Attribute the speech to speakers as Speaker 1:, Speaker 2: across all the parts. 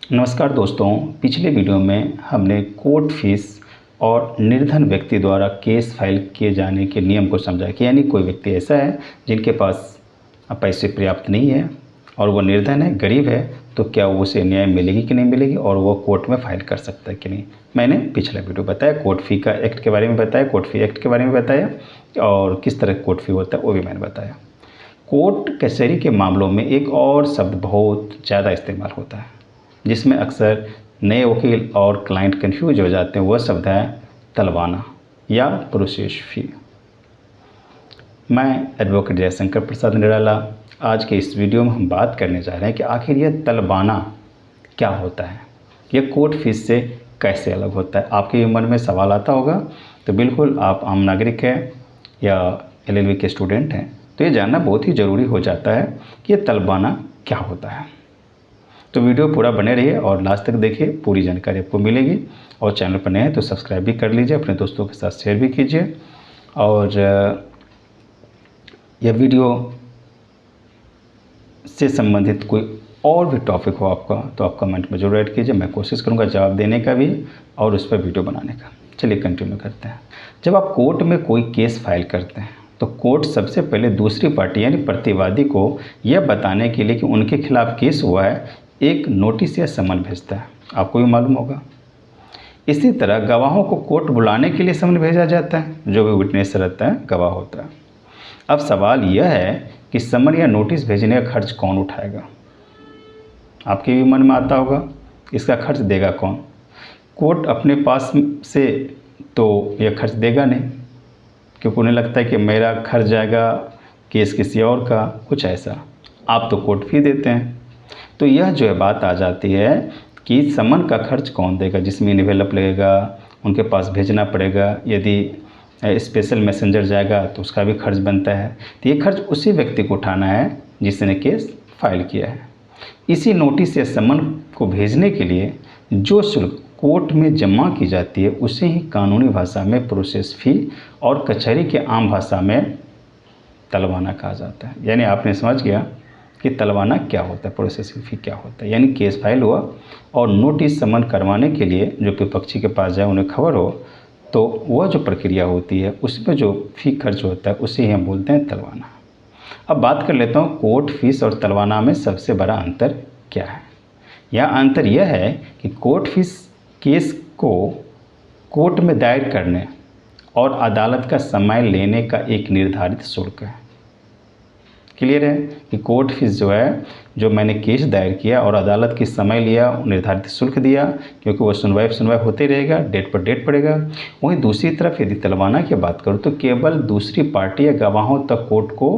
Speaker 1: नमस्कार दोस्तों, पिछले वीडियो में हमने कोर्ट फीस और निर्धन व्यक्ति द्वारा केस फाइल किए जाने के नियम को समझा कि यानी कोई व्यक्ति ऐसा है जिनके पास पैसे पर्याप्त नहीं है और वो निर्धन है, गरीब है, तो क्या उसे न्याय मिलेगी कि नहीं मिलेगी और वो कोर्ट में फाइल कर सकता है कि नहीं। मैंने पिछला वीडियो बताया, कोर्ट फी का एक्ट के बारे में बताया, कोर्ट फी एक्ट के बारे में बताया और किस तरह कोर्ट फी होता है वो भी मैंने बताया। कोर्ट कचहरी के मामलों में एक और शब्द बहुत ज़्यादा इस्तेमाल होता है जिसमें अक्सर नए वकील और क्लाइंट कंफ्यूज हो जाते हैं। वह शब्द है तलवाना या प्रोसेस फी। मैं एडवोकेट जयशंकर प्रसाद निराला। आज के इस वीडियो में हम बात करने जा रहे हैं कि आखिर यह तलवाना क्या होता है, यह कोर्ट फीस से कैसे अलग होता है। आपके मन में सवाल आता होगा, तो बिल्कुल आप आम नागरिक हैं या LLB के स्टूडेंट हैं तो ये जानना बहुत ही ज़रूरी हो जाता है कि ये तलवाना क्या होता है। तो वीडियो पूरा बने रहिए और लास्ट तक देखिए, पूरी जानकारी आपको मिलेगी। और चैनल पर नए हैं तो सब्सक्राइब भी कर लीजिए, अपने दोस्तों के साथ शेयर भी कीजिए। और यह वीडियो से संबंधित कोई और भी टॉपिक हो आपका तो आप कमेंट में जरूर ऐड कीजिए, मैं कोशिश करूंगा जवाब देने का भी और उस पर वीडियो बनाने का। चलिए कंटिन्यू करते हैं। जब आप कोर्ट में कोई केस फाइल करते हैं तो कोर्ट सबसे पहले दूसरी पार्टी यानी प्रतिवादी को यह बताने के लिए कि उनके खिलाफ केस हुआ है एक नोटिस या समन भेजता है। आपको भी मालूम होगा। इसी तरह गवाहों को कोर्ट बुलाने के लिए समन भेजा जाता है, जो भी विटनेस रहता है गवाह होता है। अब सवाल यह है कि समन या नोटिस भेजने का खर्च कौन उठाएगा। आपके भी मन में आता होगा, इसका खर्च देगा कौन। कोर्ट अपने पास से तो यह खर्च देगा नहीं, क्योंकि उन्हें लगता है कि मेरा खर्च जाएगा केस किसी और का, कुछ ऐसा। आप तो कोर्ट फी देते हैं। तो यह जो है बात आ जाती है कि समन का खर्च कौन देगा, जिसमें इन्वेलप लगेगा, उनके पास भेजना पड़ेगा, यदि स्पेशल मैसेंजर जाएगा तो उसका भी खर्च बनता है। तो ये खर्च उसी व्यक्ति को उठाना है जिसने केस फाइल किया है। इसी नोटिस या समन को भेजने के लिए जो शुल्क कोर्ट में जमा की जाती है उसे ही कानूनी भाषा में प्रोसेस फी और कचहरी के आम भाषा में तलवाना कहा जाता है। यानी आपने समझ गया कि तलवाना क्या होता है, प्रोसेसिंग फ़ी क्या होता है। यानी केस फाइल हुआ और नोटिस समन करवाने के लिए जो विपक्षी के पास जाए, उन्हें खबर हो, तो वह जो प्रक्रिया होती है उसमें जो फ़ी खर्च होता है उसे हम बोलते हैं तलवाना। अब बात कर लेता हूँ कोर्ट फीस और तलवाना में सबसे बड़ा अंतर क्या है। यह अंतर यह है कि कोर्ट फीस केस को कोर्ट में दायर करने और अदालत का समय लेने का एक निर्धारित शुल्क है। क्लियर है कि कोर्ट फीस जो है, जो मैंने केस दायर किया और अदालत की समय लिया, निर्धारित शुल्क दिया, क्योंकि वो सुनवाई होते रहेगा, डेट पर डेट पड़ेगा। वहीं दूसरी तरफ यदि तलवाना की बात करूँ तो केवल दूसरी पार्टी या गवाहों तक कोर्ट को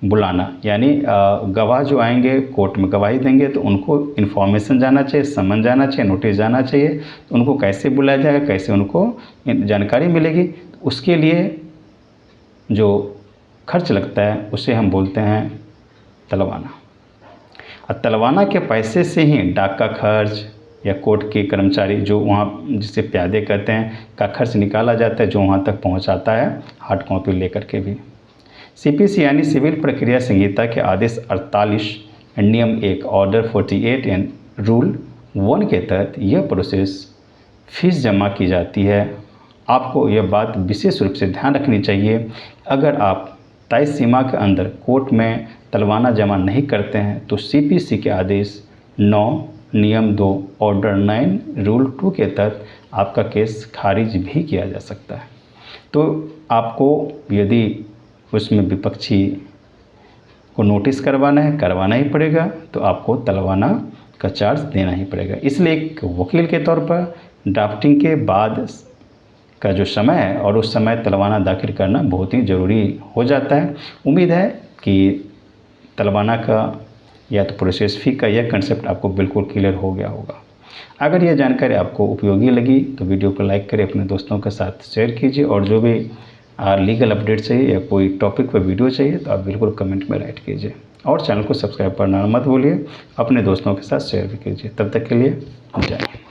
Speaker 1: बुलाना, यानी गवाह जो आएंगे कोर्ट में गवाही देंगे तो उनको इन्फॉर्मेशन जाना चाहिए, समन जाना चाहिए, नोटिस जाना चाहिए। तो उनको कैसे बुलाया जाएगा, कैसे उनको जानकारी मिलेगी, उसके लिए जो खर्च लगता है उसे हम बोलते हैं तलवाना। और तलवाना के पैसे से ही डाक का खर्च या कोर्ट के कर्मचारी जो वहाँ जिसे प्यादे कहते हैं का खर्च निकाला जाता है, जो वहाँ तक पहुँचाता है हार्ड कॉपी लेकर के भी। CPC यानी सिविल प्रक्रिया संहिता के आदेश 48 नियम 1 ऑर्डर 48 एंड रूल 1 के तहत यह प्रोसेस फीस जमा की जाती है। आपको यह बात विशेष रूप से ध्यान रखनी चाहिए, अगर आप तय सीमा के अंदर कोर्ट में तलवाना जमा नहीं करते हैं तो CPC के आदेश 9 नियम 2 ऑर्डर 9 रूल 2 के तहत आपका केस खारिज भी किया जा सकता है। तो आपको यदि उसमें विपक्षी को नोटिस करवाना ही पड़ेगा, तो आपको तलवाना का चार्ज देना ही पड़ेगा। इसलिए एक वकील के तौर पर ड्राफ्टिंग के बाद का जो समय है और उस समय तलवाना दाखिल करना बहुत ही ज़रूरी हो जाता है। उम्मीद है कि तलवाना का या तो प्रोसेस फी का यह कंसेप्ट आपको बिल्कुल क्लियर हो गया होगा। अगर यह जानकारी आपको उपयोगी लगी तो वीडियो को लाइक करें, अपने दोस्तों के साथ शेयर कीजिए और जो भी लीगल अपडेट चाहिए या कोई टॉपिक पर वीडियो चाहिए तो आप बिल्कुल कमेंट में राइट कीजिए और चैनल को सब्सक्राइब करना मत भूलिए, अपने दोस्तों के साथ शेयर भी कीजिए। तब तक के लिए जय हिंद।